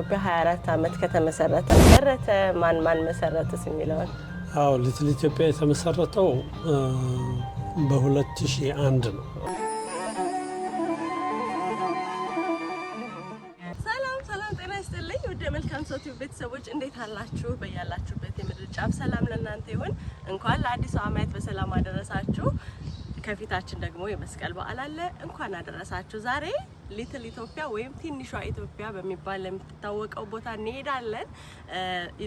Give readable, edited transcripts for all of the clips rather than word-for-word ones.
ኢትዮጵያ 24 ዓመት ከተመሰረተ ማን መሰረተስ የሚለው አዎ ሊትል ኢትዮጵያ የተመሰረተው በ2001 ነው። ሰላም ጤና ይስጥልኝ ወደ መልካም ሰው ቲቪ ቤተሰቦች እንዴት አላችሁ? በያላችሁበት የምድር ጫፍ ሰላም ለእናንተ ይሁን። እንኳን ለአዲሱ ዓመት በሰላም አደረሳችሁ። ከፊታችን ደግሞ የመስቀል በዓል አለ። እንኳን አደረሳችሁ። ዛሬ ሊትል ኢትዮጵያ ወይም ትንሿ ኢትዮጵያ በሚባል የምትታወቀው ቦታ እንሄዳለን።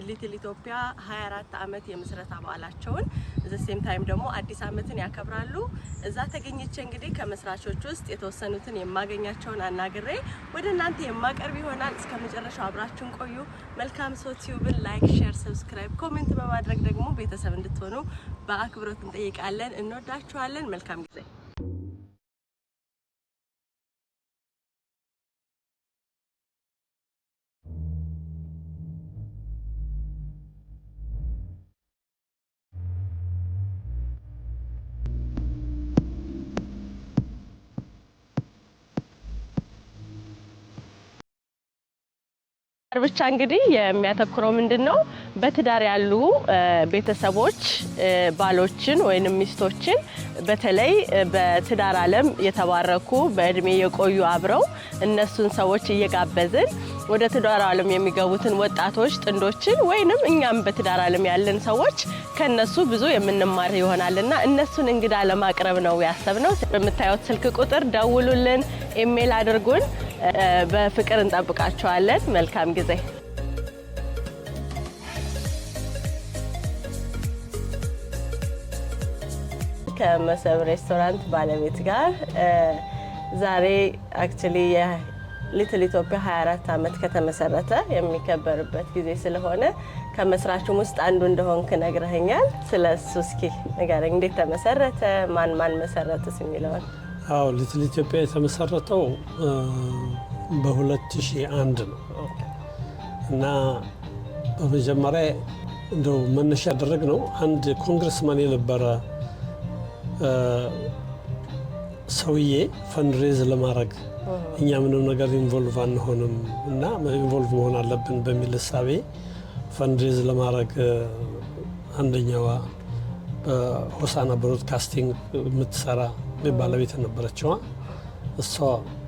ሊትል ኢትዮጵያ 24 ዓመት የምስረታ በዓላቸውን ዘሴም ታይም ደግሞ አዲስ ዓመትን ያከብራሉ። እዛ ተገኝቼ እንግዲህ ከመስራቾች ውስጥ የተወሰኑትን የማገኛቸውን አናግሬ ወደ እናንተ የማቀርብ ይሆናል። እስከ መጨረሻው አብራችሁን ቆዩ። መልካም ሰው ቲዩብን ላይክ፣ ሼር፣ ሰብስክራይብ፣ ኮሜንት በማድረግ ደግሞ ቤተሰብ እንድትሆኑ በአክብሮት እንጠይቃለን። እንወዳችኋለን። መልካም ጊዜ። ብቻ እንግዲህ የሚያተኩረው ምንድነው በትዳር ያሉ ቤተሰቦች ባሎችን ወይንም ሚስቶችን በተለይ በትዳር ዓለም የተባረኩ በእድሜ የቆዩ አብረው እነሱን ሰዎች እየጋበዝን ወደ ትዳር ዓለም የሚገቡትን ወጣቶች ጥንዶችን ወይንም እኛም በትዳር ዓለም ያለን ሰዎች ከነሱ ብዙ የምንማር ይሆናልና እነሱን እንግዳ ለማቅረብ ነው ያሰብነው። በመታየት ስልክ ቁጥር ደውሉልን፣ ኢሜል አድርጉን። በፍቅር እንጠብቃችኋለን። መልካም ጊዜ። ከመሰብ ሬስቶራንት ባለቤት ጋር ዛሬ አክቹሊ ሊትል ኢትዮጵያ 24 ዓመት ከተመሰረተ የሚከበርበት ጊዜ ስለሆነ ከመስራቹም ውስጥ አንዱ እንደሆንክ ነግረኸኛል። ስለሱ እስኪ ንገረኝ። እንዴት ተመሰረተ? ማን መሰረተስ የሚለው? አዎ ሊትል ኢትዮጵያ የተመሰረተው በ2001 ነው እና በመጀመሪያ እንደው መነሻ ያደረግነው አንድ ኮንግረስማን የነበረ ሰውዬ ፈንድሬዝ ለማድረግ እኛ ምንም ነገር ኢንቮልቭ አንሆንም እና ኢንቮልቭ መሆን አለብን በሚል እሳቤ ፈንድሬዝ ለማድረግ አንደኛዋ በሆሳና ብሮድካስቲንግ የምትሰራ ባለቤት ነበረችዋ። እሷ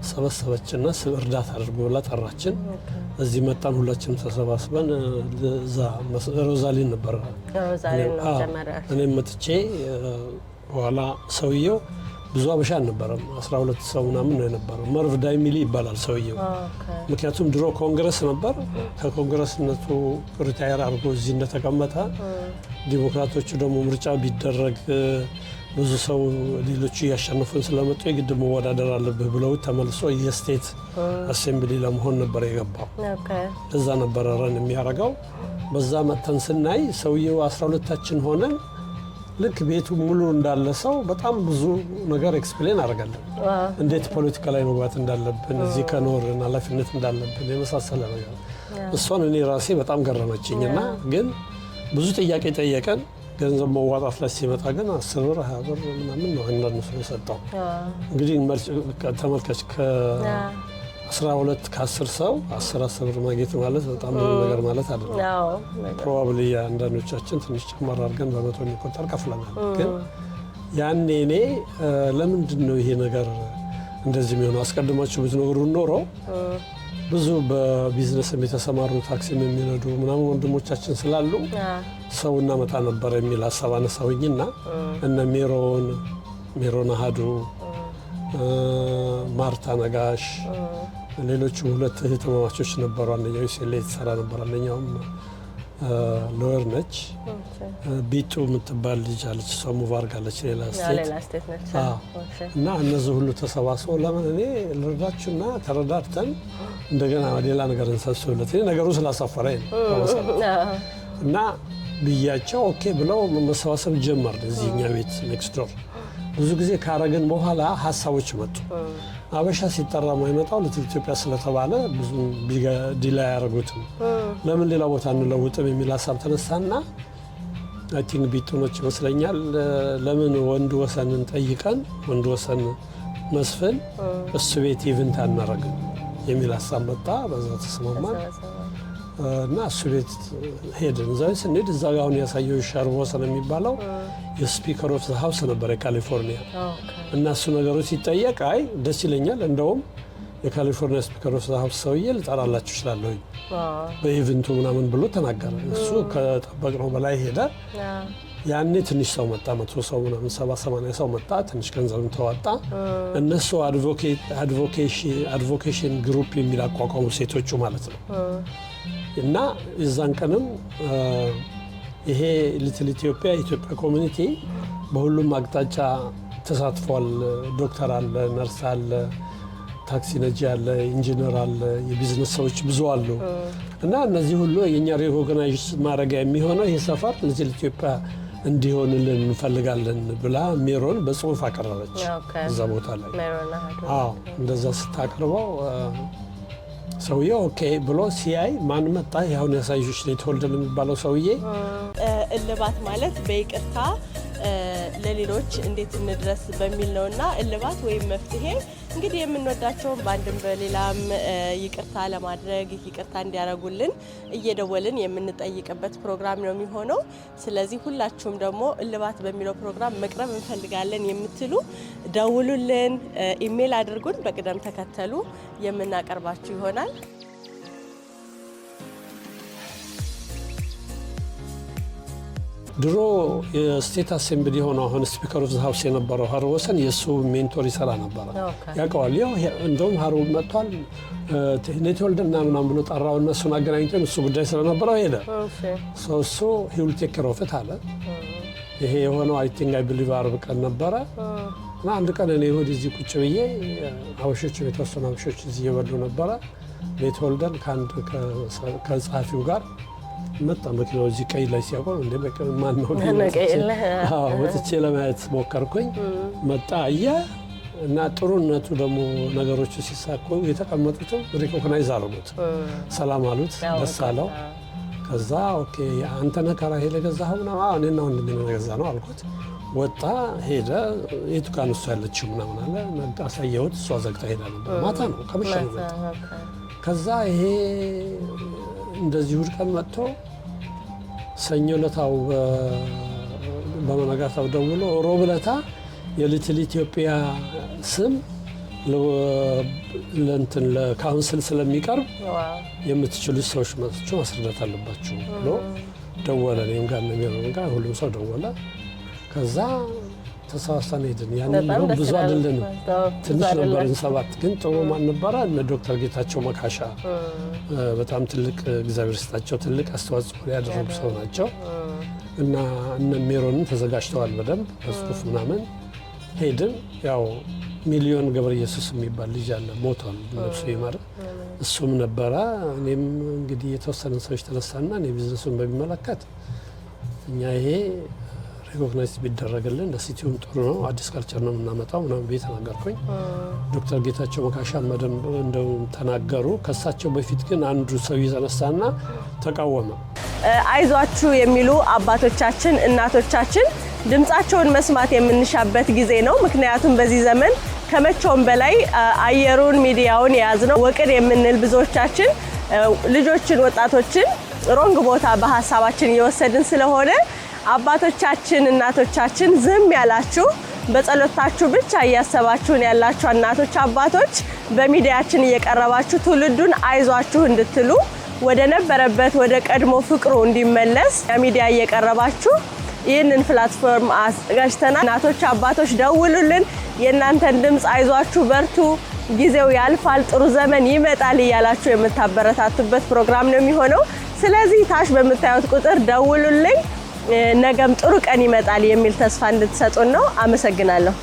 ሰበሰበችና እርዳታ አድርጎ ብላ ጠራችን። እዚህ መጣን። ሁላችንም ተሰባስበን ሮዛሊን ነበረ እኔም መጥቼ በኋላ ሰውየው ብዙ አበሻ አልነበረም፣ 12 ሰው ምናምን ነው የነበረው። መርቭ ዳይሚሊ ይባላል ሰውየው። ምክንያቱም ድሮ ኮንግረስ ነበር። ከኮንግረስነቱ ሪታየር አድርጎ እዚህ እንደተቀመጠ ዲሞክራቶቹ ደግሞ ምርጫ ቢደረግ ብዙ ሰው ሌሎቹ እያሸነፉን ስለመጡ የግድ መወዳደር አለብህ ብለው ተመልሶ የስቴት አሴምብሊ ለመሆን ነበር የገባው። እዛ ነበረ ረን የሚያደርገው። በዛ መተን ስናይ ሰውየው 12ታችን ሆነን ልክ ቤቱ ሙሉ እንዳለ ሰው በጣም ብዙ ነገር ኤክስፕሌን አደረጋለን። እንዴት ፖለቲካ ላይ መግባት እንዳለብን፣ እዚህ ከኖርን ኃላፊነት እንዳለብን የመሳሰለ ነገር። እሷን እኔ ራሴ በጣም ገረመችኝና ግን ብዙ ጥያቄ ጠየቀን። ገንዘብ መዋጣት ላይ ሲመጣ ግን 10 ብር 20 ብር ምናምን ነው አንዳንድ ሰው የሰጠው። እንግዲህ ተመልከች ከ12 ከ10 ሰው 10 ብር ማግኘት ማለት በጣም ነገር ማለት አይደለም። ፕሮባብሊ አንዳንዶቻችን ትንሽ ጨመር አድርገን በመቶ የሚቆጠር ከፍለናል። ግን ያኔ እኔ ለምንድን ነው ይሄ ነገር እንደዚህ የሚሆነው? አስቀድማችሁ ብትኖሩ ኖሮ ብዙ በቢዝነስ የተሰማሩ ታክሲም የሚነዱ ምናምን ወንድሞቻችን ስላሉ ሰው እናመጣ ነበር የሚል ሀሳብ አነሳሁኝና እነ ሜሮን አሃዱ፣ ማርታ ነጋሽ፣ ሌሎችም ሁለት እህትማማቾች ነበሩ። አንደኛው ዩሴሌ የተሰራ ነበር፣ አንደኛውም ሎየር ነች። ቢጡ የምትባል ልጅ አለች፣ እሷ ሙቭ አድርጋለች ሌላ ስቴት ነች። እና እነዚህ ሁሉ ተሰባስበው ለምን እኔ ልርዳችሁና ተረዳድተን እንደገና ሌላ ነገር እንሰብስብለት ነገሩ ስላሳፈረኝ ነው እና ብያቸው ኦኬ ብለው መሰባሰብ ጀመር። እዚህ እኛ ቤት ኔክስት ዶር ብዙ ጊዜ ካረግን በኋላ ሀሳቦች መጡ። አበሻ ሲጠራ ማይመጣው ሊትል ኢትዮጵያ ስለተባለ ብዙ ዲላ ያደርጉትም ለምን ሌላ ቦታ እንለውጥም የሚል ሀሳብ ተነሳና አይ ቲንክ ቢቱኖች ይመስለኛል ለምን ወንድ ወሰንን ጠይቀን ወንድ ወሰን መስፍን እሱ ቤት ኢቨንት አናረግም የሚል ሀሳብ መጣ። በዛ ተስማማን። እና እሱ ቤት ሄድን። እዛ ስንሄድ እዛ ጋር አሁን ያሳየው ሻርቦሰን የሚባለው የስፒከር ኦፍ ዘ ሃውስ ነበር የካሊፎርኒያ። እና እሱ ነገሮች ሲጠየቅ አይ ደስ ይለኛል እንደውም የካሊፎርኒያ ስፒከር ኦፍ ዘ ሃውስ ሰውዬ ልጠራላችሁ እችላለሁ በኢቨንቱ ምናምን ብሎ ተናገረ። እሱ ከጠበቅነው በላይ ሄደ። ያኔ ትንሽ ሰው መጣ፣ 100 ሰው ምናምን 70-80 ሰው መጣ። ትንሽ ገንዘብም ተዋጣ። እነሱ አድቮኬሽን ግሩፕ የሚል አቋቋሙ ሴቶቹ ማለት ነው። እና የዛን ቀንም ይሄ ሊትል ኢትዮጵያ የኢትዮጵያ ኮሚኒቲ በሁሉም አቅጣጫ ተሳትፏል። ዶክተር አለ፣ ነርስ አለ፣ ታክሲ ነጂ አለ፣ ኢንጂነር አለ፣ የቢዝነስ ሰዎች ብዙ አሉ። እና እነዚህ ሁሉ የኛ ሪኮግናይዝ ማድረጊያ የሚሆነው ይሄ ሰፈር ሊትል ኢትዮጵያ እንዲሆንልን እንፈልጋለን ብላ ሜሮን በጽሁፍ አቀረበች እዛ ቦታ ላይ። አዎ እንደዛ ስታቀርበው ሰውዬው ኦኬ ብሎ ሲያይ ማን መጣ? ያሁን ያሳዩሽ ሊትወልደን የሚባለው ሰውዬ እልባት ማለት በይቅርታ ለሌሎች እንዴት እንድረስ በሚል ነውና እልባት ወይም መፍትሄ እንግዲህ የምንወዳቸውን በአንድም በሌላም ይቅርታ ለማድረግ ይቅርታ እንዲያደርጉልን እየደወልን የምንጠይቅበት ፕሮግራም ነው የሚሆነው። ስለዚህ ሁላችሁም ደግሞ እልባት በሚለው ፕሮግራም መቅረብ እንፈልጋለን የምትሉ ደውሉልን፣ ኢሜል አድርጉን። በቅደም ተከተሉ የምናቀርባችሁ ይሆናል። ድሮ የስቴት አሴምብሊ ሆኖ አሁን ስፒከር ኦፍ ዘ ሃውስ የነበረው ሃርወሰን የእሱ ሜንቶር ይሰራ ነበረ። ያውቀዋል። እንደውም ሃርው መጥቷል ሊትወልደን ምናምን ብሎ ጠራው። እነሱን አገናኝተን እሱ ጉዳይ ስለነበረው ሄደ። እሱ ሂውል ቴክ ኬር ኦፍ ኢት አለ። ይሄ የሆነው አይ ቲንክ አይ ቢሊቭ አርብ ቀን ነበረ። እና አንድ ቀን እኔ እሑድ እዚህ ቁጭ ብዬ አበሾች የተወሰኑ አበሾች እዚህ እየበሉ ነበረ። ሊትወልደን ከጸሐፊው ጋር መጣ። መኪናው እዚህ ቀይ ላይ ሲያቆም እንደ በቀን ማን ነው ወጥቼ ለማየት ሞከርኩኝ። መጣ አየ እና ጥሩነቱ ደግሞ ነገሮቹ ሲሳኩ የተቀመጡትም ሪኮግናይዝ አድርጉት፣ ሰላም አሉት፣ ደስ አለው። ከዛ ኦኬ አንተ ነህ ከራሄ ለገዛኸው ምናምን? አዎ እኔና ወንድሜ ነው የገዛ ነው አልኩት። ወጣ ሄደ። የቱ ጋር ነው እሷ ያለችው ምናምን አለ። አሳየሁት። እሷ ዘግታ ሄዳ ነበር። ማታ ነው ከመሸ ነው መጣ። ከዛ ይሄ እንደዚህ እሑድ ቀን መጥቶ ሰኞ ለታው በመነጋታው ደውሎ ሮብ ለታ የሊትል ኢትዮጵያ ስም ለእንትን ለካውንስል ስለሚቀርብ የምትችሉት ሰዎች መጥቶ ማስረዳት አለባችሁ ብሎ ደወለ። እኔም ጋር ነው ጋር ሁሉም ሰው ደወለ። ከዛ ተሰባስበን ሄድን። ያንን ብዙ አይደለም ትንሽ ነበርን፣ 7 ግን ጥሩ ማን ነበረ? እነ ዶክተር ጌታቸው መካሻ በጣም ትልቅ እግዚአብሔር ይስጣቸው ትልቅ አስተዋጽኦ ያደረጉ ሰው ናቸው። እና እነ ሜሮንን ተዘጋጅተዋል በደንብ በጽሁፍ ምናምን ሄድን። ያው ሚሊዮን ገብረ ኢየሱስ የሚባል ልጅ አለ፣ ሞቷል ነፍሱ ይማር። እሱም ነበረ። እኔም እንግዲህ የተወሰኑ ሰዎች ተነሳና እኔ ቢዝነሱን በሚመለከት እኛ ይሄ ሪኮግናይዝ ቢደረግልን ለሲቲውም ጥሩ ነው፣ አዲስ ካልቸር ነው የምናመጣው ምናምን ቤት ተናገርኩኝ። ዶክተር ጌታቸው መካሻ መደንብ እንደው ተናገሩ። ከሳቸው በፊት ግን አንዱ ሰው የተነሳና ተቃወመ። አይዟችሁ የሚሉ አባቶቻችን እናቶቻችን ድምጻቸውን መስማት የምንሻበት ጊዜ ነው። ምክንያቱም በዚህ ዘመን ከመቼውም በላይ አየሩን ሚዲያውን የያዝነው ወቅድ የምንል ብዙዎቻችን ልጆችን ወጣቶችን ሮንግ ቦታ በሀሳባችን እየወሰድን ስለሆነ አባቶቻችን እናቶቻችን ዝም ያላችሁ በጸሎታችሁ ብቻ እያሰባችሁን ያላችሁ እናቶች አባቶች በሚዲያችን እየቀረባችሁ ትውልዱን አይዟችሁ እንድትሉ ወደ ነበረበት ወደ ቀድሞ ፍቅሩ እንዲመለስ ሚዲያ እየቀረባችሁ ይህንን ፕላትፎርም አዘጋጅተናል። እናቶች አባቶች ደውሉልን፣ የእናንተን ድምፅ አይዟችሁ በርቱ፣ ጊዜው ያልፋል፣ ጥሩ ዘመን ይመጣል እያላችሁ የምታበረታቱበት ፕሮግራም ነው የሚሆነው። ስለዚህ ታች በምታዩት ቁጥር ደውሉልኝ፣ ነገም ጥሩ ቀን ይመጣል የሚል ተስፋ እንድትሰጡን ነው። አመሰግናለሁ።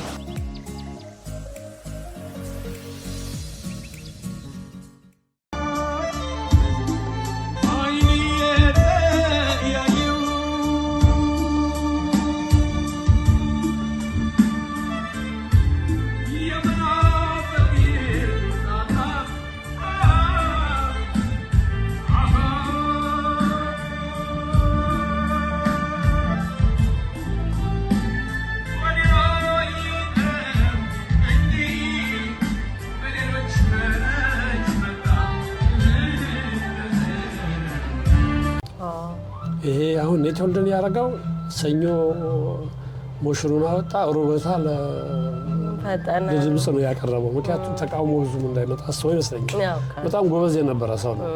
አሁን የተወልደን ያረጋው ሰኞ ሞሽሩን አወጣ ሮበታ ለድምጽ ነው ያቀረበው። ምክንያቱም ተቃውሞ ብዙም እንዳይመጣ አስቦ ይመስለኛል። በጣም ጎበዝ የነበረ ሰው ነው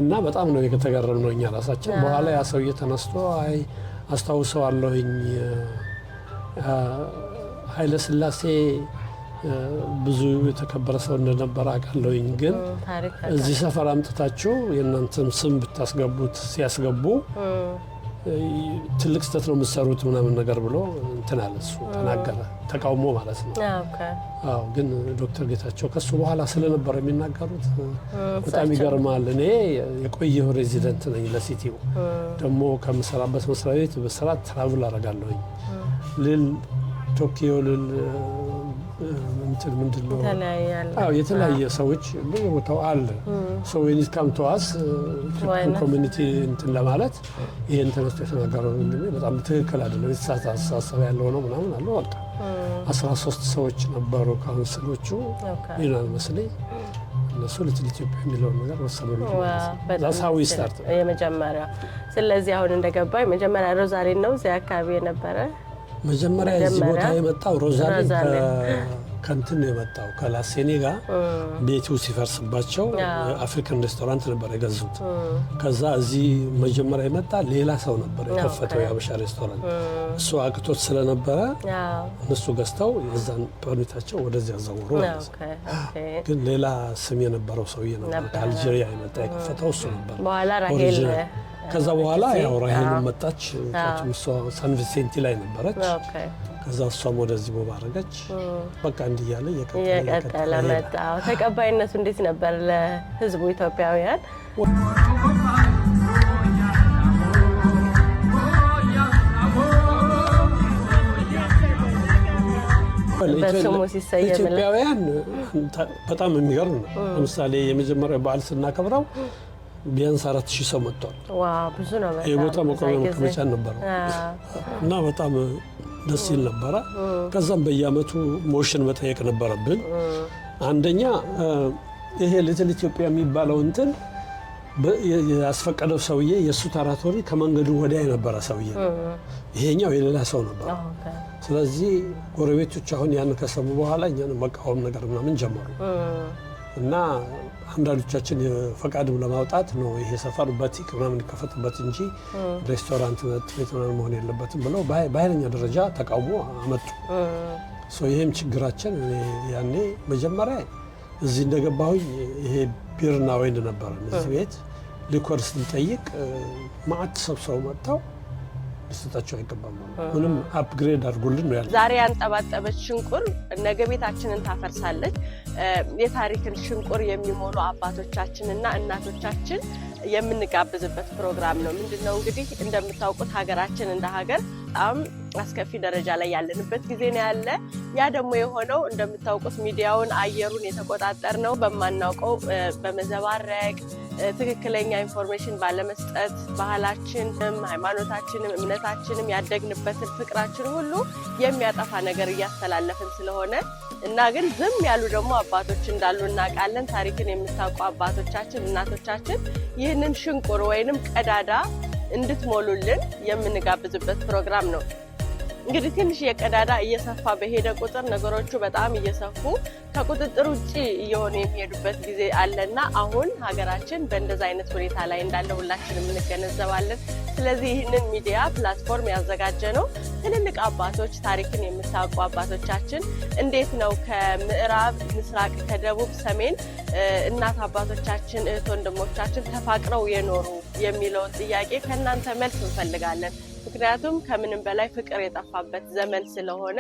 እና በጣም ነው የተገረምነው እኛ ራሳችን። በኋላ ያ ሰውዬ ተነስቶ አይ አስታውሰዋለሁኝ ኃይለ ሥላሴ ብዙ የተከበረ ሰው እንደነበረ አውቃለሁኝ፣ ግን እዚህ ሰፈር አምጥታችሁ የእናንተም ስም ብታስገቡት ሲያስገቡ ትልቅ ስህተት ነው የምትሰሩት ምናምን ነገር ብሎ እንትን አለ። እሱ ተናገረ፣ ተቃውሞ ማለት ነው። አዎ ግን ዶክተር ጌታቸው ከሱ በኋላ ስለነበረ የሚናገሩት በጣም ይገርማል። እኔ የቆየሁ ሬዚደንት ነኝ ለሲቲው፣ ደግሞ ከምሰራበት መስሪያ ቤት በስራት ትራቭል አደርጋለሁኝ ልል ቶኪዮ ልል እንትን ምንድነው የተለያየ ሰዎች በቦታው አለ። ሶ ዌን ኢት ካም ቱ አስ ኮሚኒቲ እንትን ለማለት ይሄን ተነስቶ የተናገረው በጣም ትክክል አይደለም፣ የተሳሳተ አስተሳሰብ ያለው ነው ምናምን አለው። በቃ 13 ሰዎች ነበሩ ካውንስሎቹ ይላል መስለኝ። እነሱ ለትል ኢትዮጵያ የሚለውን ነገር ወሰኑልኝ። ዛሳዊ ስታርት የመጀመሪያ። ስለዚህ አሁን እንደገባኝ መጀመሪያ ሮዛሪን ነው እዚያ አካባቢ የነበረ መጀመሪያ እዚህ ቦታ የመጣው ሮዛሪን ከንትን የመጣው ከላሴኔ ጋር ቤቱ ሲፈርስባቸው አፍሪካን ሬስቶራንት ነበር የገዙት። ከዛ እዚህ መጀመሪያ የመጣ ሌላ ሰው ነበር የከፈተው የአበሻ ሬስቶራንት። እሱ አቅቶት ስለነበረ እነሱ ገዝተው የዛን ፐርሚታቸው ወደዚህ አዘውሩ። ግን ሌላ ስም የነበረው ሰውዬ ነበር ከአልጄሪያ የመጣ የከፈተው እሱ ነበር። በኋላ ራሄል ከዛ በኋላ ያው ራሄል መጣች። እሷ ሳን ቪሴንቲ ላይ ነበረች። ከዛ እሷም ወደዚህ ቦባ አረገች። በቃ እንዲህ እያለ እየቀጠለ መጣ። ተቀባይነቱ እንዴት ነበር ለህዝቡ ኢትዮጵያውያን? በስሙ ሲሰየም ኢትዮጵያውያን በጣም የሚገርም ነው። ለምሳሌ የመጀመሪያው በዓል ስናከብረው ቢያንስ 4000 ሰው መጥቷል። ዋው ብዙ ነው። በጣም የቦታ መቆሚያ መቀመጫ ነበረው እና በጣም ደስ ይል ነበረ። ከዛም በየአመቱ ሞሽን መጠየቅ ነበረብን። አንደኛ ይሄ ሊትል ኢትዮጵያ የሚባለው እንትን ያስፈቀደው ሰውዬ የእሱ ተራቶሪ ከመንገዱ ወዲያ የነበረ ሰውዬ ነው። ይሄኛው የሌላ ሰው ነበር። ስለዚህ ጎረቤቶች አሁን ያን ከሰሙ በኋላ እኛን መቃወም ነገር ምናምን ጀመሩ እና አንዳንዶቻችን ፈቃድም ለማውጣት ነው ይሄ ሰፈር በቲክ ምናምን ሊከፈትበት እንጂ ሬስቶራንት ቤት ምናምን መሆን የለበትም ብለው በኃይለኛ ደረጃ ተቃውሞ አመጡ። ይሄም ችግራችን ያኔ መጀመሪያ እዚህ እንደገባሁኝ ይሄ ቢርና ወይን ነበረ እዚህ ቤት ሊኮር ስንጠይቅ ማዕት ሰብሰው መጥተው ሊሰጣቸው አይገባም ምንም አፕግሬድ አድርጉልን ነው ያለው። ዛሬ ያንጠባጠበች ሽንቁር ነገ ቤታችንን ታፈርሳለች። የታሪክን ሽንቁር የሚሞሉ አባቶቻችንና እናቶቻችን የምንጋብዝበት ፕሮግራም ነው። ምንድነው እንግዲህ እንደምታውቁት ሀገራችን እንደ ሀገር በጣም አስከፊ ደረጃ ላይ ያለንበት ጊዜ ነው ያለ። ያ ደግሞ የሆነው እንደምታውቁት ሚዲያውን አየሩን የተቆጣጠር ነው በማናውቀው በመዘባረቅ ትክክለኛ ኢንፎርሜሽን ባለመስጠት ባህላችንም ሃይማኖታችንም እምነታችንም ያደግንበትን ፍቅራችን ሁሉ የሚያጠፋ ነገር እያስተላለፍን ስለሆነ እና ግን ዝም ያሉ ደግሞ አባቶች እንዳሉ እናውቃለን። ታሪክን የምታውቁ አባቶቻችን እናቶቻችን ይህንን ሽንቁር ወይንም ቀዳዳ እንድትሞሉልን የምንጋብዝበት ፕሮግራም ነው። እንግዲህ ትንሽ የቀዳዳ እየሰፋ በሄደ ቁጥር ነገሮቹ በጣም እየሰፉ ከቁጥጥር ውጪ እየሆኑ የሚሄዱበት ጊዜ አለና አሁን ሀገራችን በእንደዛ አይነት ሁኔታ ላይ እንዳለ ሁላችንም እንገነዘባለን። ስለዚህ ይህንን ሚዲያ ፕላትፎርም ያዘጋጀ ነው ትልልቅ አባቶች ታሪክን የምታውቁ አባቶቻችን እንዴት ነው ከምዕራብ ምስራቅ ከደቡብ ሰሜን እናት አባቶቻችን እህት ወንድሞቻችን ተፋቅረው የኖሩ የሚለውን ጥያቄ ከእናንተ መልስ እንፈልጋለን። ምክንያቱም ከምንም በላይ ፍቅር የጠፋበት ዘመን ስለሆነ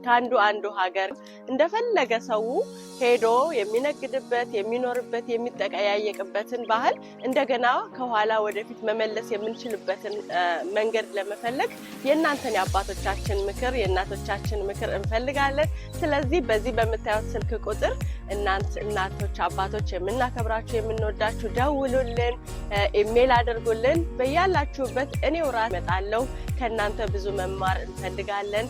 ከአንዱ አንዱ ሀገር እንደፈለገ ሰው ሄዶ የሚነግድበት የሚኖርበት የሚጠቀያየቅበትን ባህል እንደገና ከኋላ ወደፊት መመለስ የምንችልበትን መንገድ ለመፈለግ የእናንተን የአባቶቻችን ምክር የእናቶቻችን ምክር እንፈልጋለን። ስለዚህ በዚህ በምታዩት ስልክ ቁጥር እናቶች አባቶች የምናከብራችሁ የምንወዳችሁ ደውሉልን፣ ኢሜል አድርጉልን። በያላችሁበት እኔው ራሴ እመጣለሁ። ከእናንተ ብዙ መማር እንፈልጋለን።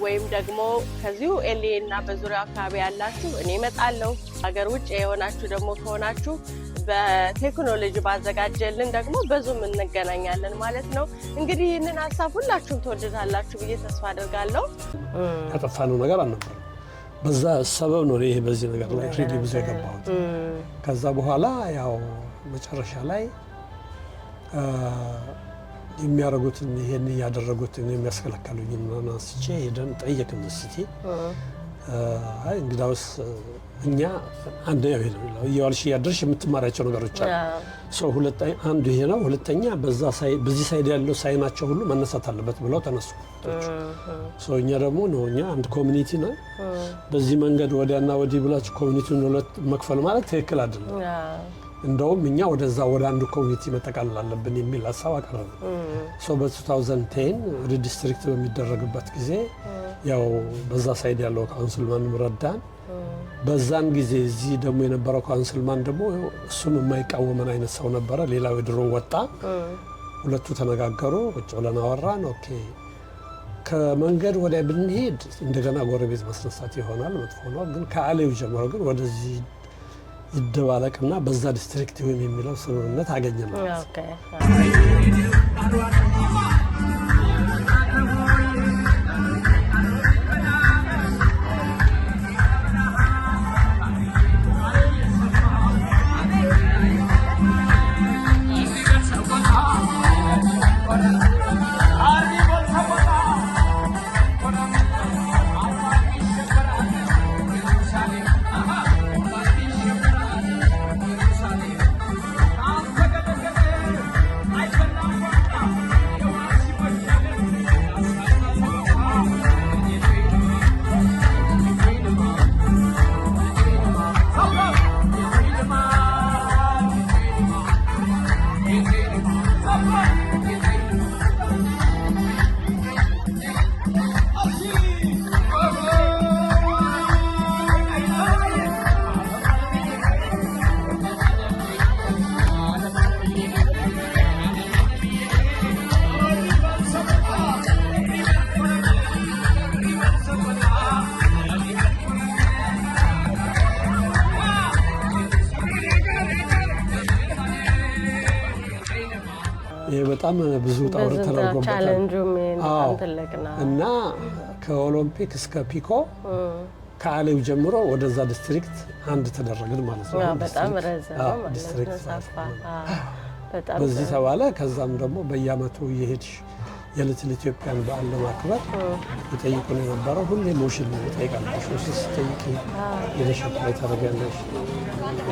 ወይም ደግሞ ከዚሁ ኤልኤ እና በዙሪያው አካባቢ ያላችሁ እኔ እመጣለሁ። ሀገር ውጭ የሆናችሁ ደግሞ ከሆናችሁ በቴክኖሎጂ ባዘጋጀልን ደግሞ በዙም እንገናኛለን ማለት ነው። እንግዲህ ይህንን ሀሳብ ሁላችሁም ትወዱታላችሁ ብዬ ተስፋ አደርጋለሁ። ያጠፋነው ነገር አልነበረም። በዛ ሰበብ ነው ይሄ በዚህ ነገር ላይ ሪሊ ብዙ የገባሁት። ከዛ በኋላ ያው መጨረሻ ላይ የሚያደርጉትን ይሄን ያደረጉትን የሚያስከለክሉኝ እና አንስቼ ሄደን ጠየቅን እስቲ አይ እንግዳውስ እኛ አንደኛው ይሄ ነው እያልሽ ያድርሽ የምትማራቸው ነገሮች አሉ። አንዱ ይሄ ነው። ሁለተኛ በዚህ ሳይድ ያለው ሳይናቸው ሁሉ መነሳት አለበት ብለው ተነሱ። እኛ ደግሞ ነው እኛ አንድ ኮሚኒቲ ነው። በዚህ መንገድ ወዲያና ወዲህ ብላችሁ ኮሚኒቲውን ሁለት መክፈል ማለት ትክክል አይደለም። እንደውም እኛ ወደዛ ወደ አንዱ ኮሚኒቲ መጠቃለል አለብን የሚል ሀሳብ አቀረበ። በ2010 ሪዲስትሪክት በሚደረግበት ጊዜ ያው በዛ ሳይድ ያለው ካውንስልማን ረዳን። በዛን ጊዜ እዚህ ደግሞ የነበረው ካውንስልማን ደግሞ እሱም የማይቃወመን አይነት ሰው ነበረ። ሌላው የድሮ ወጣ። ሁለቱ ተነጋገሩ፣ ቁጭ ብለን አወራን። ኦኬ ከመንገድ ወዲያ ብንሄድ እንደገና ጎረቤት ማስነሳት ይሆናል፣ መጥፎ ነው። ግን ከአሌው ጀምሮ ግን ወደዚህ ይደባለቅና በዛ ዲስትሪክት ይሁን የሚለው ስምምነት አገኘን ማለት ነው። በጣም ብዙ ጣውረድ ተደርጎበታል እና ከኦሎምፒክ እስከ ፒኮ ከአሌው ጀምሮ ወደዛ ዲስትሪክት አንድ ተደረግን ማለት ነው። በጣም ረዘመ ማለት ነው፣ ሰፋ። በዚህ ተባለ። ከዛም ደግሞ በየአመቱ እየሄድሽ የሊትል ኢትዮጵያን በዓል ለማክበር ይጠይቁን የነበረው ሁሌ ሞሽን ይጠይቃለሽ። ሞሽን ስትጠይቂ የለሸት ላይ ታደርጊያለሽ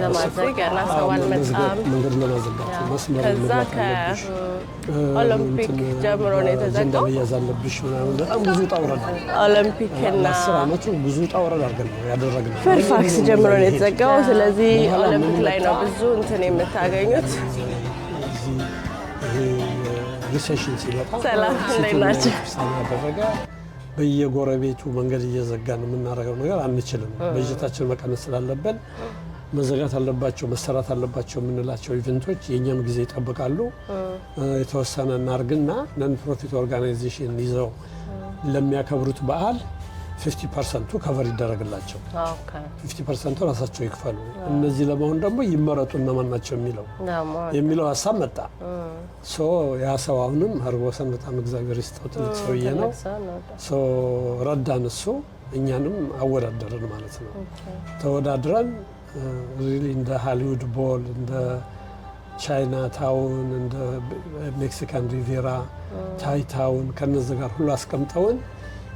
ለማዘጋና ሰዋል መጣም መንገድ ለማዘጋት መስመር ለማዘጋት ኦሎምፒክ ጀምሮ ነው የተዘጋው። መያዝ አለብሽ ምናምን በጣም ብዙ ጣውረድ ኦሎምፒክ እና 10 አመቱ ብዙ ጣውረድ አድርገን ነው ያደረግነው። ፌርፋክስ ጀምሮ ነው የተዘጋው። ስለዚህ ኦሎምፒክ ላይ ነው ብዙ እንትን የምታገኙት። ሪሴሽን ሲመጣ ሰላም እንደናችሁ ያደረገ በየጎረቤቱ መንገድ እየዘጋን የምናደርገው ነገር አንችልም። በጀታችን መቀነስ ስላለብን መዘጋት አለባቸው መሰራት አለባቸው የምንላቸው ኢቨንቶች የኛም ጊዜ ይጠብቃሉ። የተወሰነ እናርግና ነን ፕሮፊት ኦርጋናይዜሽን ይዘው ለሚያከብሩት በዓል 50% ከቨር ይደረግላቸው። 50% ራሳቸው ይክፈሉ። እነዚህ ለመሆን ደግሞ ይመረጡ እነማን ናቸው የሚለው ሀሳብ መጣ። ያ ሰው አሁንም ሀርቦሰን በጣም እግዚአብሔር ይስጠው ትልቅ ሰውዬ ነው። ረዳን። እሱ እኛንም አወዳደርን ማለት ነው። ተወዳድረን ሪሊ እንደ ሃሊውድ ቦል፣ እንደ ቻይና ታውን፣ እንደ ሜክሲካን ሪቬራ ታይታውን ከነዚህ ጋር ሁሉ አስቀምጠውን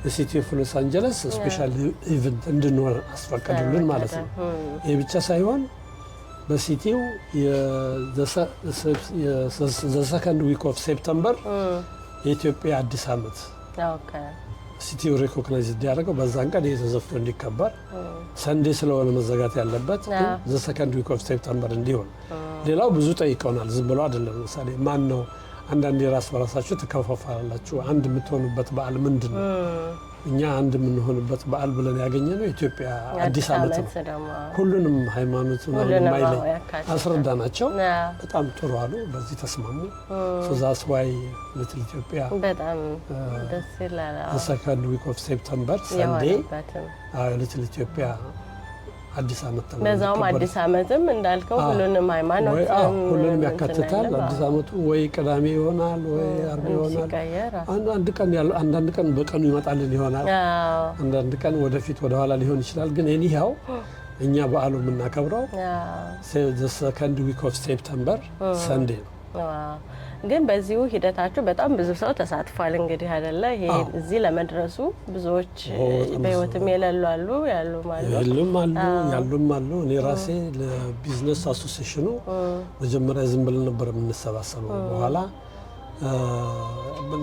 የሲቲ ኦፍ ሎስ አንጀለስ ስፔሻል ኢቨንት እንድንሆን አስፈቀዱልን ማለት ነው። ይህ ብቻ ሳይሆን በሲቲው የሰከንድ ዊክ ኦፍ ሴፕተምበር የኢትዮጵያ አዲስ ዓመት ሲቲው ሪኮግናይዝ እንዲያደርገው በዛን ቀን የተዘፍቶ እንዲከበር ሰንዴ ስለሆነ መዘጋት ያለበት ግን ሰከንድ ዊክ ኦፍ ሴፕተምበር እንዲሆን። ሌላው ብዙ ጠይቀውናል። ዝም ብሎ አይደለም። ለምሳሌ ማን ነው አንዳንድ የራስ በራሳችሁ ትከፋፈላላችሁ። አንድ የምትሆኑበት በዓል ምንድን ነው? እኛ አንድ የምንሆንበት በዓል ብለን ያገኘነው ኢትዮጵያ አዲስ ዓመት ነው። ሁሉንም ሃይማኖት ማይለይ አስረዳናቸው። በጣም ጥሩ አሉ። በዚህ ተስማሙ። ዛስ ዋይ ሊትል ኢትዮጵያ በጣም ደስ ይላል። ሰከንድ ዊክ ኦፍ ሴፕተምበር ሰንዴ ሊትል ኢትዮጵያ አዲስ ዓመት ተብሎ በዛውም አዲስ ዓመትም እንዳልከው ሁሉንም ሃይማኖት ሁሉንም ያካትታል። አዲስ ዓመቱ ወይ ቅዳሜ ይሆናል ወይ ዓርብ ይሆናል። አንዳንድ ቀን በቀኑ ይመጣልን ይሆናል። አንዳንድ ቀን ወደፊት ወደ ኋላ ሊሆን ይችላል። ግን anyhow እኛ በዓሉ የምናከብረው the second week of September Sunday ነው። ግን በዚሁ ሂደታችሁ በጣም ብዙ ሰው ተሳትፏል እንግዲህ አይደለ? ይሄ እዚህ ለመድረሱ ብዙዎች በህይወትም የሌሉ አሉ ያሉም አሉ። እኔ ራሴ ለቢዝነስ አሶሲዬሽኑ መጀመሪያ ዝም ብለን ነበር የምንሰባሰበው። በኋላ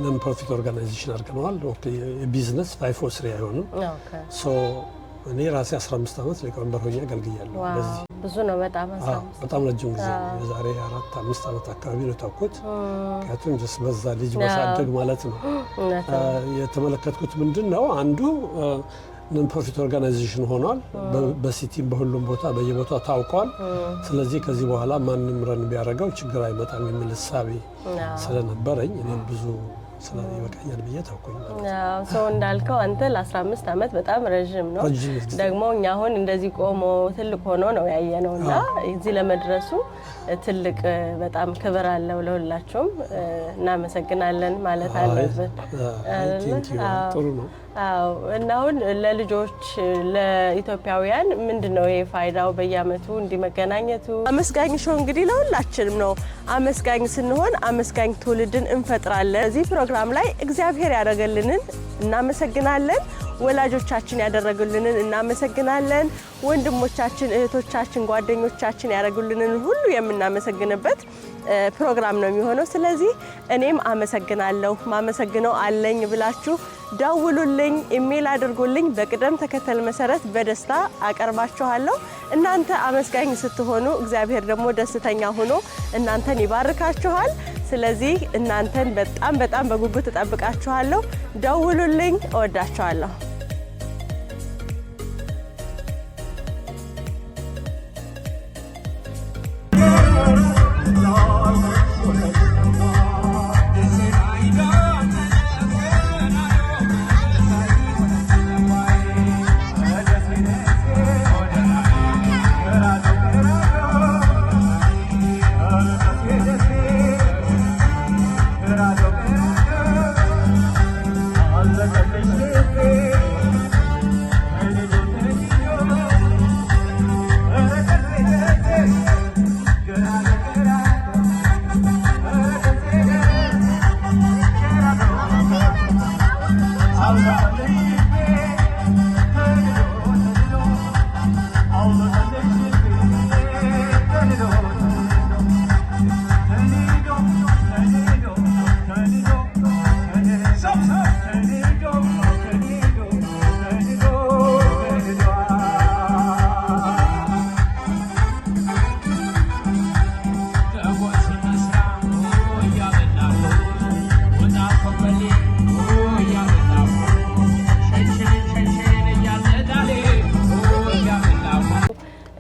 ነን ፕሮፊት ኦርጋናይዜሽን አድርገነዋል። የቢዝነስ 503 አይሆንም። እኔ ራሴ 15 ዓመት ሊቀመንበር ሆኜ አገልግያለሁ። በዚህ ብዙ ነው በጣም ረጅም ጊዜ የዛሬ 4-5 ዓመት አካባቢ ነው ታውቁት። ምክንያቱም ጀስ በዛ ልጅ ማሳደግ ማለት ነው። የተመለከትኩት ምንድነው አንዱ ነን ፕሮፊት ኦርጋናይዜሽን ሆኗል። በሲቲም በሁሉም ቦታ በየቦታው ታውቋል። ስለዚህ ከዚህ በኋላ ማንም ረን ቢያደርገው ችግር አይመጣም የሚል እሳቤ ስለነበረኝ እኔም ብዙ ይበቃኛል ብዬ ታውቆኝ ማለት ነው። ሰው እንዳልከው አንተ ለ15 ዓመት በጣም ረጅም ነው። ደግሞ እኛ አሁን እንደዚህ ቆሞ ትልቅ ሆኖ ነው ያየነውና እዚህ ለመድረሱ ትልቅ በጣም ክብር አለው ለሁላችሁም። እናመሰግናለን ማለት አለብን። ጥሩ ነው። እና አሁን ለልጆች ለኢትዮጵያውያን ምንድነው ይሄ ፋይዳው በየአመቱ እንዲመገናኘቱ? አመስጋኝ ሾው እንግዲህ ለሁላችንም ነው። አመስጋኝ ስንሆን አመስጋኝ ትውልድን እንፈጥራለን። እዚህ ፕሮግራም ላይ እግዚአብሔር ያደረገልንን እናመሰግናለን። ወላጆቻችን ያደረጉልንን እናመሰግናለን። ወንድሞቻችን፣ እህቶቻችን፣ ጓደኞቻችን ያደረጉልንን ሁሉ የምናመሰግንበት ፕሮግራም ነው የሚሆነው። ስለዚህ እኔም አመሰግናለሁ፣ ማመሰግነው አለኝ ብላችሁ ደውሉልኝ፣ ኢሜል አድርጉልኝ። በቅደም ተከተል መሰረት በደስታ አቀርባችኋለሁ። እናንተ አመስጋኝ ስትሆኑ እግዚአብሔር ደግሞ ደስተኛ ሆኖ እናንተን ይባርካችኋል። ስለዚህ እናንተን በጣም በጣም በጉጉት እጠብቃችኋለሁ። ደውሉልኝ። እወዳችኋለሁ።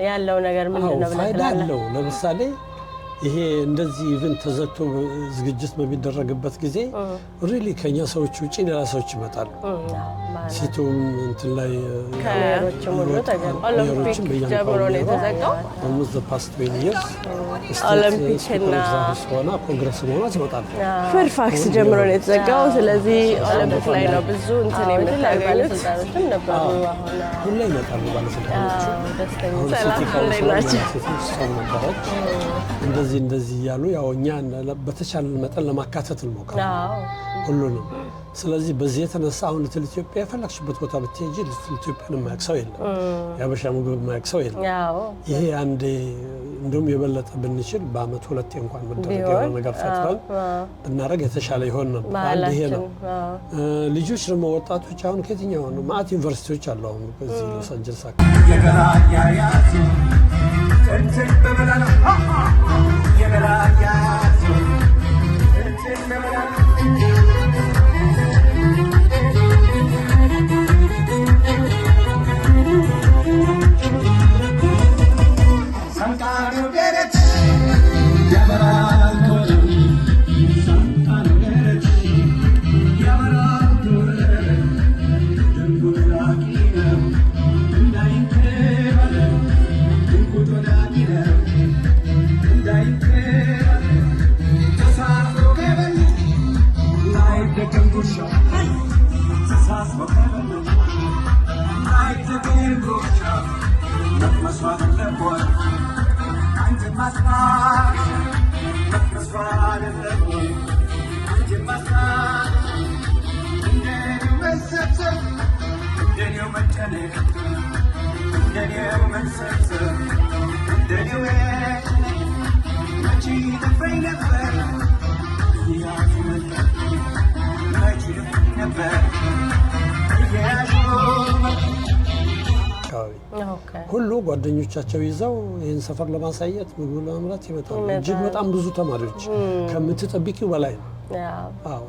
ያለው ነገር ምንድነው ብለናል? ለምሳሌ ይሄ እንደዚህ ኢቨንት ተዘግቶ ዝግጅት በሚደረግበት ጊዜ ሪሊ ከኛ ሰዎች ውጪ ሌላ ሰዎች ይመጣሉ። ሲቱም እንትን ላይ ካሜራዎችም ሁሉ ተገኘ። ኦሎምፒክ ጀምሮ ነው የተዘጋው። almost the past 20 years ኦሎምፒክ እና ሆና ኮንግረስ ሆና ይመጣሉ። ፌርፋክስ ጀምሮ ነው የተዘጋው። ስለዚህ ኦሎምፒክ ላይ ነው ብዙ እንትን የምታገኙት። ባለስልጣኖችም ነበሩ። አሁን ሁሉ ይመጣሉ ባለስልጣኖች። ደስተኞች ሰላም ናቸው። እንደዚህ ያሉ ያው እኛ በተቻለ መጠን ለማካተት እንሞክራለን ሁሉንም። ስለዚህ በዚህ የተነሳ አሁን ኢትዮጵያ የፈለግሽበት ቦታ ብትሄጂ ኢትዮጵያን የማያውቅ ሰው የለም። የሀበሻ ምግብ የማያውቅ ሰው የለም። ይሄ አንዴ እንደውም የበለጠ ብንችል በአመት 2 እንኳን መደረግ የሆነ ነገር ፈጥረን ብናደርግ የተሻለ ይሆን ነበር። አንድ ይሄ ነው። ልጆች ደግሞ ወጣቶች አሁን ከየትኛው ነው ማአት ዩኒቨርሲቲዎች አሉ አሁን በዚህ ሎስ አንጀለስ ሁሉ ጓደኞቻቸው ይዘው ይህን ሰፈር ለማሳየት ምግብ ለመምራት ይመጣሉ። እጅግ በጣም ብዙ ተማሪዎች ከምትጠብቂው በላይ ነው።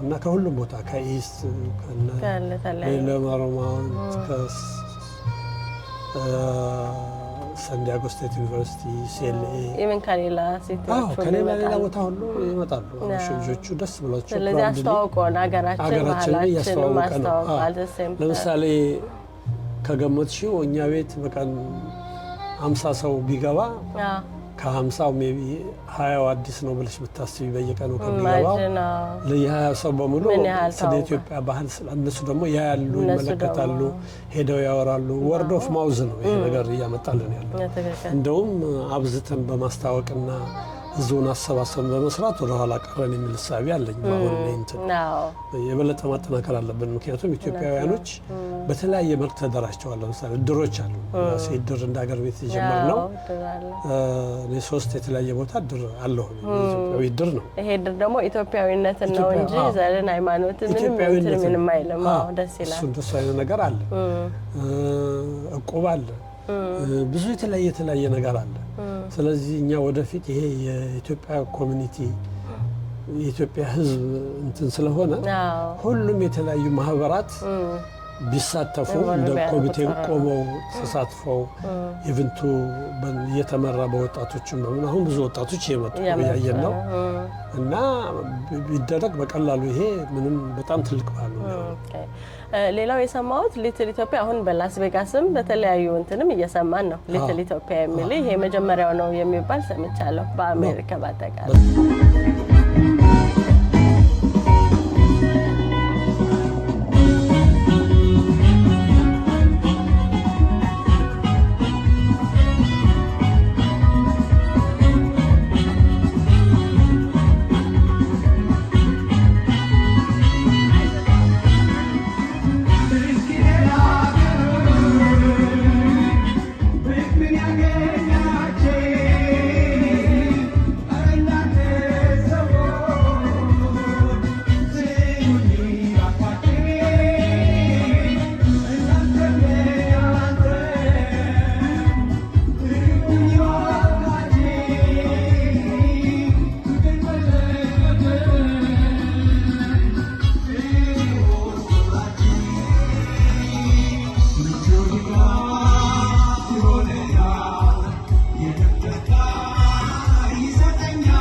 እና ከሁሉም ቦታ ከኢስት ከለማሮማውንት ከሳንዲያጎ ስቴት ዩኒቨርሲቲ ሲኤልኤ ከሌላ ቦታ ሁሉ ይመጣሉ። ልጆቹ ደስ ብሏቸው ስለዚህ አስተዋውቀን ሀገራችንን እያስተዋወቀ ነው። ለምሳሌ ከገመትሽው እኛ ቤት በቀን 50 ሰው ቢገባ ከ50ው ሜቢ 20 አዲስ ነው ብለሽ ብታስቢ በየቀኑ ከሚገባው ለ20 ሰው በሙሉ ስለ ኢትዮጵያ ባህል እነሱ ደግሞ ያያሉ፣ ይመለከታሉ፣ ሄደው ያወራሉ። ወርድ ኦፍ ማውዝ ነው ይሄ ነገር እያመጣልን ያለው። እንደውም አብዝተን በማስታወቅና ህዝቡን አሰባሰብን በመስራት ወደ ኋላ ቀረን የሚል እሳቤ አለኝ። በአሁን ላይ የበለጠ ማጠናከር አለብን። ምክንያቱም ኢትዮጵያውያኖች በተለያየ መልክ ተደራጅተዋል። ለምሳሌ እድሮች አሉ። ሴት ድር እንደ ሀገር ቤት የጀመርነው እኔ 3 የተለያየ ቦታ ድር አለሁ። ኢትዮጵያዊ ድር ነው። ይሄ ድር ደግሞ ኢትዮጵያዊነትን ነው እንጂ ዘርን ሃይማኖትን ምንም አይልም። ደስ ይላል። እንደሱ አይነት ነገር አለ። እቁብ አለ። ብዙ የተለያየ ነገር አለ። ስለዚህ እኛ ወደፊት ይሄ የኢትዮጵያ ኮሚኒቲ የኢትዮጵያ ህዝብ እንትን ስለሆነ ሁሉም የተለያዩ ማህበራት ቢሳተፉ እንደ ኮሚቴ ቆመው ተሳትፈው ኢቨንቱ እየተመራ በወጣቶችም በምን አሁን ብዙ ወጣቶች እየመጡ ያየን ነው እና ቢደረግ በቀላሉ ይሄ ምንም በጣም ትልቅ ባህል ነው። ሌላው የሰማሁት ሊትል ኢትዮጵያ አሁን በላስ ቬጋስም በተለያዩ እንትንም እየሰማን ነው። ሊትል ኢትዮጵያ የሚል ይሄ መጀመሪያው ነው የሚባል ሰምቻለሁ በአሜሪካ ባጠቃላይ።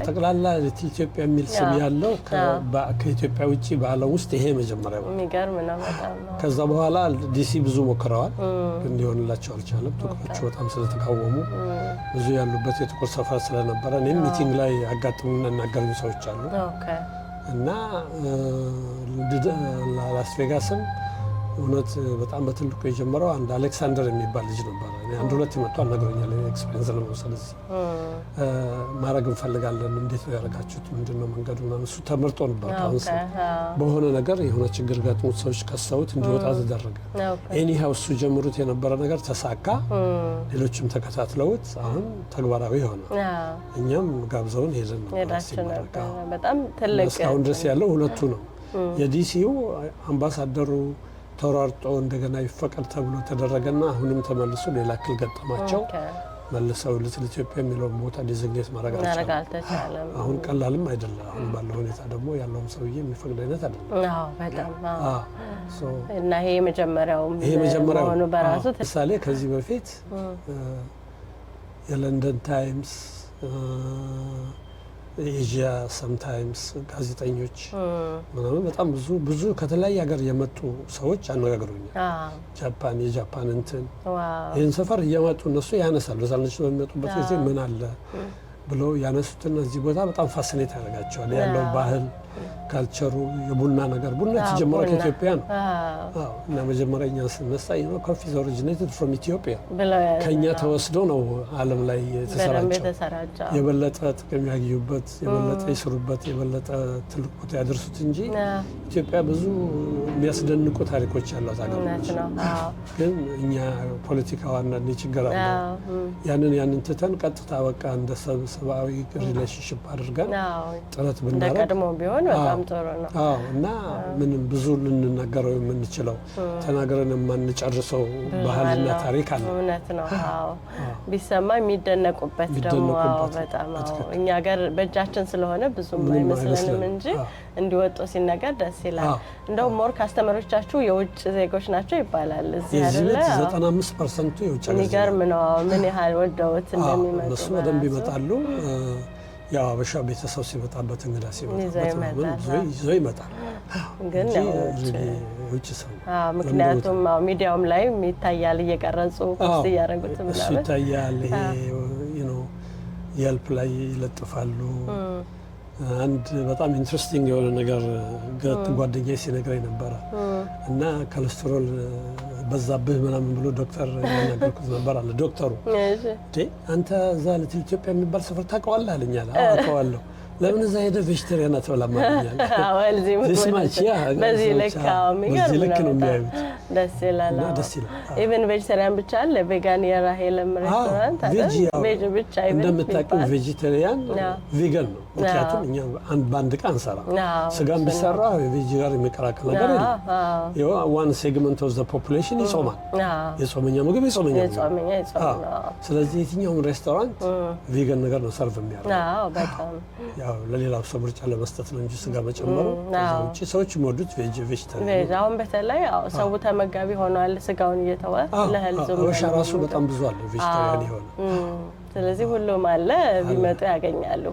ጠቅላላ ኢትዮጵያ የሚል ስም ያለው ከኢትዮጵያ ውጪ በዓለም ውስጥ ይሄ መጀመሪያ ነው። የሚገርም ነው በጣም ነው። ከዛ በኋላ ዲሲ ብዙ ሞክረዋል፣ ግን ሊሆንላቸው አልቻለም። ጥቁሮቹ በጣም ስለተቃወሙ ብዙ ያሉበት የጥቁር ሰፈር ስለነበረ እኔም ሚቲንግ ላይ አጋጥሙና እናገሩኝ ሰዎች አሉ እና ላስ ቬጋስም እውነት በጣም በትልቁ የጀመረው አንድ አሌክሳንደር የሚባል ልጅ ነበር። አንድ ሁለት መጥቷል ነግሮኛል። ኤክስፔሪንስ ለመውሰድ እዚህ ማድረግ እንፈልጋለን። እንዴት ነው ያደረጋችሁት? ምንድነው መንገዱ? እሱ ተመርጦ ነበር። ካውንስል በሆነ ነገር የሆነ ችግር ገጥሞት ሰዎች ከሰውት እንዲወጣ ተደረገ። ኤኒሃው እሱ ጀምሩት የነበረ ነገር ተሳካ። ሌሎችም ተከታትለውት አሁን ተግባራዊ ሆነ። እኛም ጋብዘውን ሄደን ነበር። በጣም ትልቅ እስካሁን ድረስ ያለው ሁለቱ ነው። የዲሲው አምባሳደሩ ተሯርጦ እንደገና ይፈቀድ ተብሎ ተደረገና አሁንም ተመልሶ ሌላ እክል ገጠማቸው። መልሰው ሊትል ኢትዮጵያ የሚለውን ቦታ ዲዛይን ማድረግ አልቻለም። አሁን ቀላልም አይደለም። አሁን ባለው ሁኔታ ደግሞ ያለውም ሰውዬ የሚፈቅድ አይነት አይደለም። በጣም እና ይሄ መጀመሪያው ሆኖ በራሱ ምሳሌ ከዚህ በፊት የለንደን ታይምስ ኤዥያ ሰምታይምስ ጋዜጠኞች ምናምን በጣም ብዙ ከተለያየ ሀገር የመጡ ሰዎች አነጋግሩኛል። ጃፓን የጃፓን እንትን ይህን ሰፈር እየመጡ እነሱ ያነሳሉ። ዛልነች በሚመጡበት ጊዜ ምን አለ ብለው ያነሱትና እዚህ ቦታ በጣም ፋሲኔት ያደርጋቸዋል። ያለው ባህል ካልቸሩ የቡና ነገር ቡና የተጀመረው ከኢትዮጵያ ነው። እና መጀመሪያ እኛ ስነሳ ኮፊ ኢዝ ኦሪጂኔትድ ፍሮም ኢትዮጵያ ከኛ ተወስዶ ነው ዓለም ላይ የተሰራጨው። የበለጠ ጥቅም ያገኙበት፣ የበለጠ ይስሩበት፣ የበለጠ ትልቅ ቦታ ያደርሱት እንጂ ኢትዮጵያ ብዙ የሚያስደንቁ ታሪኮች ያሏት ሀገር ነች። ግን እኛ ፖለቲካው አንዳንዴ ችግር አለ። ያንን ትተን ቀጥታ በቃ እንደ ሰብአዊ ሪሌሽንሽፕ አድርገን ጥረት ብናደርግ ቀድሞ ቢሆን በጣም ጥሩ ነው። እና ምንም ብዙ ልንናገረው የምንችለው ተናግረን የማንጨርሰው ባህልና ታሪክ አለ። እውነት ነው። ቢሰማ የሚደነቁበት ደግሞ በጣም እኛ ሀገር በእጃችን ስለሆነ ብዙም አይመስለንም እንጂ እንዲወጡ ሲነገር ደስ ይላል። እንደው ሞር ካስተመሮቻችሁ የውጭ ዜጎች ናቸው ይባላል እዚህ አይደለ? 95% የውጭ ዜጎች። የሚገርም ነው ምን ያህል ወደውት እንደሚመጡ። እነሱ በደንብ ይመጣሉ። ያው አበሻ ቤተሰብ ሲመጣበት እንግዳ ሲመጣበት ይዞ ይመጣል። ግን ውጭ ሰው ምክንያቱም ሚዲያውም ላይ ይታያል እየቀረጹ ፖስት እያደረጉት እሱ ይታያል። ይሄ የልፕ ላይ ይለጥፋሉ። አንድ በጣም ኢንትረስቲንግ የሆነ ነገር ጓደኛዬ ሲነግረኝ ነበረ እና ኮሌስትሮል በዛብህ ምናምን ብሎ ዶክተር ያናገርኩት ነበር አለ። ዶክተሩ አንተ እዛ ኢትዮጵያ የሚባል ሰፈር ታውቀዋለህ አለኝ አለ። አውቀዋለሁ። ለምን እዛ ሄደ ቬጅቴሪያን አትበላማኛል? በዚህ ልክ ነው የሚያዩት። ደስ ይላል። ኢቨን ቬጅቴሪያን ብቻ አለ ቬጋን የራሄልም ሬስቶራንት ቬጅ ብቻ እንደምታውቂው ቬጅቴሪያን ቪገን ነው። ምክንያቱም እኛ በአንድ ዕቃ አንሰራ። ስጋም ቢሰራ ቬጅ ጋር የሚቀላቀል ነገር የለም። ዋን ሴግመንት ኦፍ ዘ ፖፑሌሽን ይጾማል። የጾመኛ ምግብ የጾመኛ ምግብ። ስለዚህ የትኛውም ሬስቶራንት ቪገን ነገር ነው ሰርቭ የሚያደርገው። ያው ለሌላው ሰው ምርጫ ለመስጠት ነው እንጂ ስጋ መጨመሩ ውጪ ሰዎች የሚወዱት ቬጅ። አሁን በተለይ ሰው ተመጋቢ ሆኗል ስጋውን እየተወ ለህልዙም አበሻ ራሱ በጣም ብዙ አለ ቬጅቴሪያን ይሆን። ስለዚህ ሁሉም አለ ቢመጡ ያገኛሉ።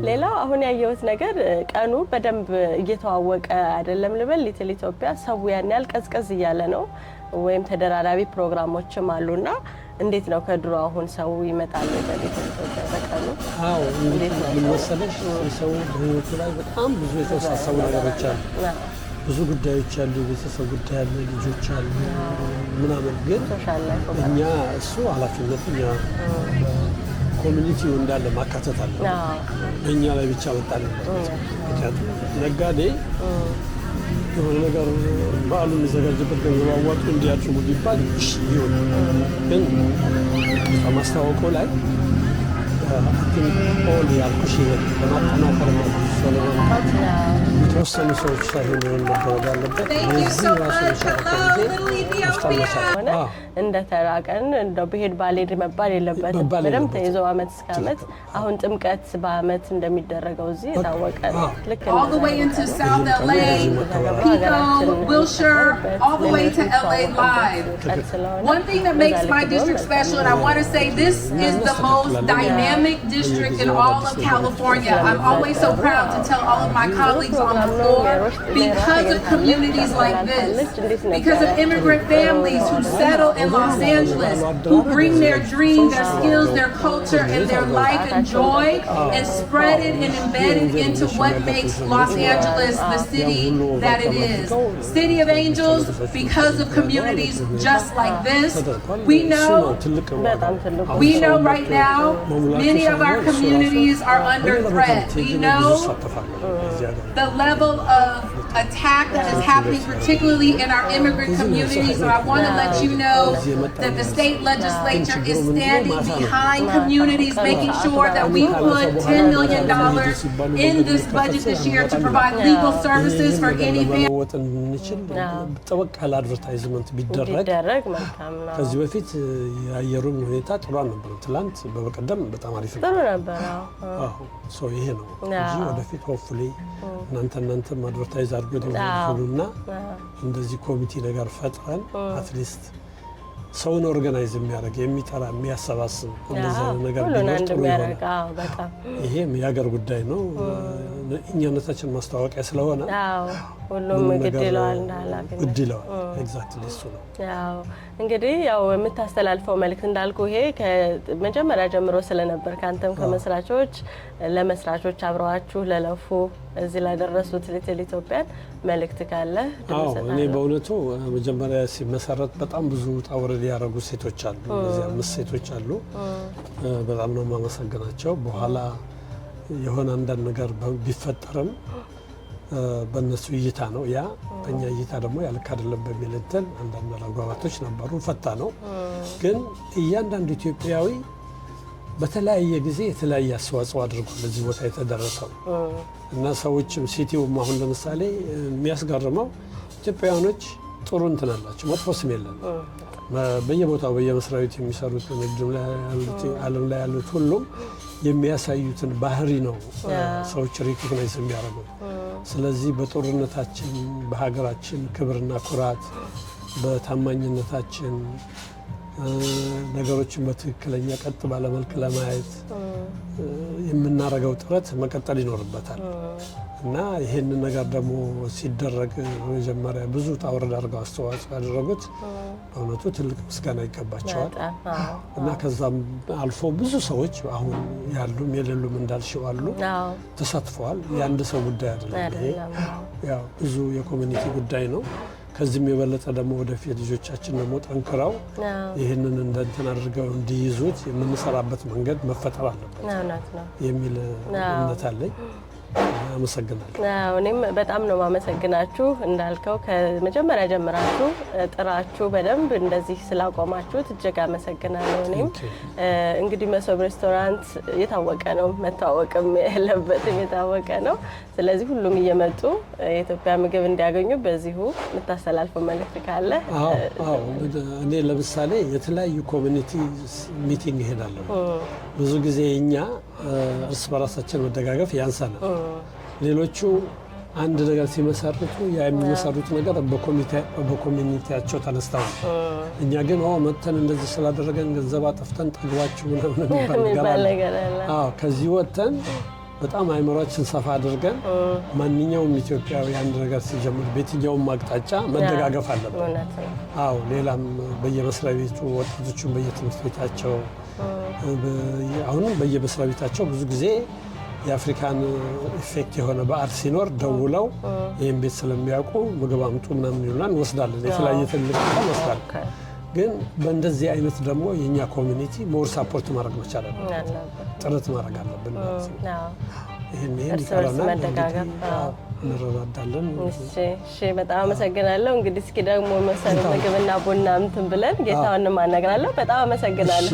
ሌላው አሁን ያየሁት ነገር ቀኑ በደንብ እየተዋወቀ አይደለም ልበል። ሊትል ኢትዮጵያ ሰው ያን ያህል ቀዝቀዝ እያለ ነው ወይም ተደራራቢ ፕሮግራሞችም አሉና እንዴት ነው ከድሮ አሁን ሰው ይመጣል በሊትል ኢትዮጵያ በቀኑ? እንዴት ነው መሰለሽ ሰው በህይወቱ ላይ በጣም ብዙ የተወሳሰቡ ነገሮች አሉ። ብዙ ጉዳዮች አሉ። ቤተሰብ ጉዳይ አለ፣ ልጆች አሉ ምናምን። ግን እኛ እሱ ኃላፊነት እኛ ኮሚኒቲው እንዳለ ማካተት አለ። በእኛ ላይ ብቻ መጣል። ምክንያቱም ነጋዴ የሆነ ነገር በዓሉ የሚዘጋጅበት ገንዘብ አዋጡ እንዲያድርጉ ቢባል ይሁን። ግን ከማስታወቀው ላይ ኦል ያልኩሽ ለማጠናከር ለማምጣት የተወሰኑ ሰዎች ሳይሆን የሆን መደረግ አለበት። የዚህ ራሱ ሆነ እንደ ተራ ቀን እንደው ብሄድ ባልሄድ መባል የለበትም። በደንብ ተይዞ አመት እስከ አመት አሁን ጥምቀት በአመት እንደሚደረገው እዚህ የታወቀ ልክ district in all of California. I'm always so proud to tell all of my colleagues on the floor, because of communities like this, because of immigrant families who settle in Los Angeles, who bring their dream, their skills, their culture, and their life and joy, and spread it and embed it into what makes Los Angeles the city that it is. City of Angels, because of communities just like this. We know right now many of our communities are under threat. We know the level of attack that is happening, particularly in our immigrant communities. So I want to let you know that the state legislature is standing behind communities, making sure that we put $10 million in this budget this year to provide legal services for any family. ከዚህ በፊት የአየሩን ሁኔታ ጥሩ አልነበረም። ትላንት በቀደም በጣም አሪፍ ነበር። ይሄ ነው እንጂ ወደፊት ሆፕፉሊ እናንተም አድቨርታይዝ አድርጉና እንደዚህ ኮሚቴ ነገር ፈጥረን አትሊስት ሰውን ኦርጋናይዝ የሚያደርግ የሚጠራ የሚያሰባስብ እንደዚህ ነገር ቢኖር ጥሩ ይሆናል። ይሄም የሀገር ጉዳይ ነው። እኛነታችን ማስተዋወቂያ ስለሆነ አዎ ሁሉም ግድ ይለዋል እንዳላገኝ ግድ ይለዋል። ኤግዛክትሊ እሱ ነው። ያው እንግዲህ ያው የምታስተላልፈው መልእክት እንዳልኩ ይሄ ከመጀመሪያ ጀምሮ ስለነበር ካንተም ከመስራቾች ለመስራቾች አብረዋችሁ ለለፉ እዚህ ላደረሱት ሊትል ኢትዮጵያን መልእክት ካለ እኔ በእውነቱ መጀመሪያ ሲመሰረት በጣም ብዙ ጣውረድ ያደረጉ ሴቶች አሉ። እነዚህ 5 ሴቶች አሉ። በጣም ነው የማመሰግናቸው። በኋላ የሆነ አንዳንድ ነገር ቢፈጠርም በእነሱ እይታ ነው ያ በእኛ እይታ ደግሞ ያልክ አይደለም በሚል እንትን አንዳንድ አለመግባባቶች ነበሩ። ፈታ ነው ግን እያንዳንዱ ኢትዮጵያዊ በተለያየ ጊዜ የተለያየ አስተዋጽኦ አድርጎ ለዚህ ቦታ የተደረሰው እና ሰዎችም ሲቲውም አሁን ለምሳሌ የሚያስገርመው ኢትዮጵያውያኖች ጥሩ እንትን አላቸው፣ መጥፎ ስም የለም። በየቦታው በየመስሪያ ቤት የሚሰሩት ንግድም ላይ ያሉት ዓለም ላይ ያሉት ሁሉም የሚያሳዩትን ባህሪ ነው ሰዎች ሪኮግናይዝ የሚያደርጉት። ስለዚህ በጦርነታችን በሀገራችን ክብርና ኩራት በታማኝነታችን ነገሮችን በትክክለኛ ቀጥ ባለ መልክ ለማየት የምናደርገው ጥረት መቀጠል ይኖርበታል እና ይሄንን ነገር ደግሞ ሲደረግ መጀመሪያ ብዙ ታውረድ አድርገው አስተዋጽኦ ያደረጉት በእውነቱ ትልቅ ምስጋና ይገባቸዋል እና ከዛም አልፎ ብዙ ሰዎች አሁን ያሉም የሌሉም እንዳልሽው አሉ ተሳትፈዋል። የአንድ ሰው ጉዳይ አይደለም ይሄ ያው ብዙ የኮሚኒቲ ጉዳይ ነው። ከዚህም የበለጠ ደግሞ ወደፊት ልጆቻችን ደግሞ ጠንክረው ይህንን እንትን አድርገው እንዲይዙት የምንሰራበት መንገድ መፈጠር አለበት የሚል እምነት አለኝ። አመሰግናለሁ። እኔም በጣም ነው ማመሰግናችሁ። እንዳልከው ከመጀመሪያ ጀምራችሁ ጥራችሁ በደንብ እንደዚህ ስላቆማችሁት እጅግ አመሰግናለሁ። እኔም እንግዲህ መሶብ ሬስቶራንት የታወቀ ነው፣ መታወቅም ያለበትም የታወቀ ነው። ስለዚህ ሁሉም እየመጡ የኢትዮጵያ ምግብ እንዲያገኙ በዚሁ የምታስተላልፈው መልእክት ካለ? አዎ እኔ ለምሳሌ የተለያዩ ኮሚኒቲ ሚቲንግ ይሄዳለሁ። ብዙ ጊዜ እኛ እርስ በራሳችን መደጋገፍ ያንሰናል። ሌሎቹ አንድ ነገር ሲመሰርቱ ያ የሚመሰርቱት ነገር በኮሚኒቲያቸው ተነስተው እኛ ግን መተን እንደዚህ ስላደረገን ገንዘብ አጥፍተን ጠግባችሁ ምናምን የሚባል ነገር አለ። ከዚህ ወጥተን በጣም አይምሮአችን ሰፋ አድርገን ማንኛውም ኢትዮጵያዊ አንድ ነገር ሲጀምር በየትኛውም አቅጣጫ መደጋገፍ አለብን። ሌላም በየመስሪያ ቤቱ ወጣቶቹን በየትምህርት ቤታቸው አሁንም በየመስሪያ ቤታቸው ብዙ ጊዜ የአፍሪካን ኢፌክት የሆነ በዓል ሲኖር ደውለው ይህን ቤት ስለሚያውቁ ምግብ አምጡ ምናምን ይሉናል፣ እንወስዳለን። የተለያየ ትልቅ ወስዳለን። ግን በእንደዚህ አይነት ደግሞ የእኛ ኮሚኒቲ ሞር ሳፖርት ማድረግ መቻል አለብን፣ ጥረት ማድረግ አለብን ማለት ነው። ይህን ይቀረናል፣ እንረዳዳለን። እሺ በጣም አመሰግናለሁ። እንግዲህ እስኪ ደግሞ መሰረት ምግብና ቡና እንትን ብለን ጌታውን ማነግራለሁ። በጣም አመሰግናለሁ።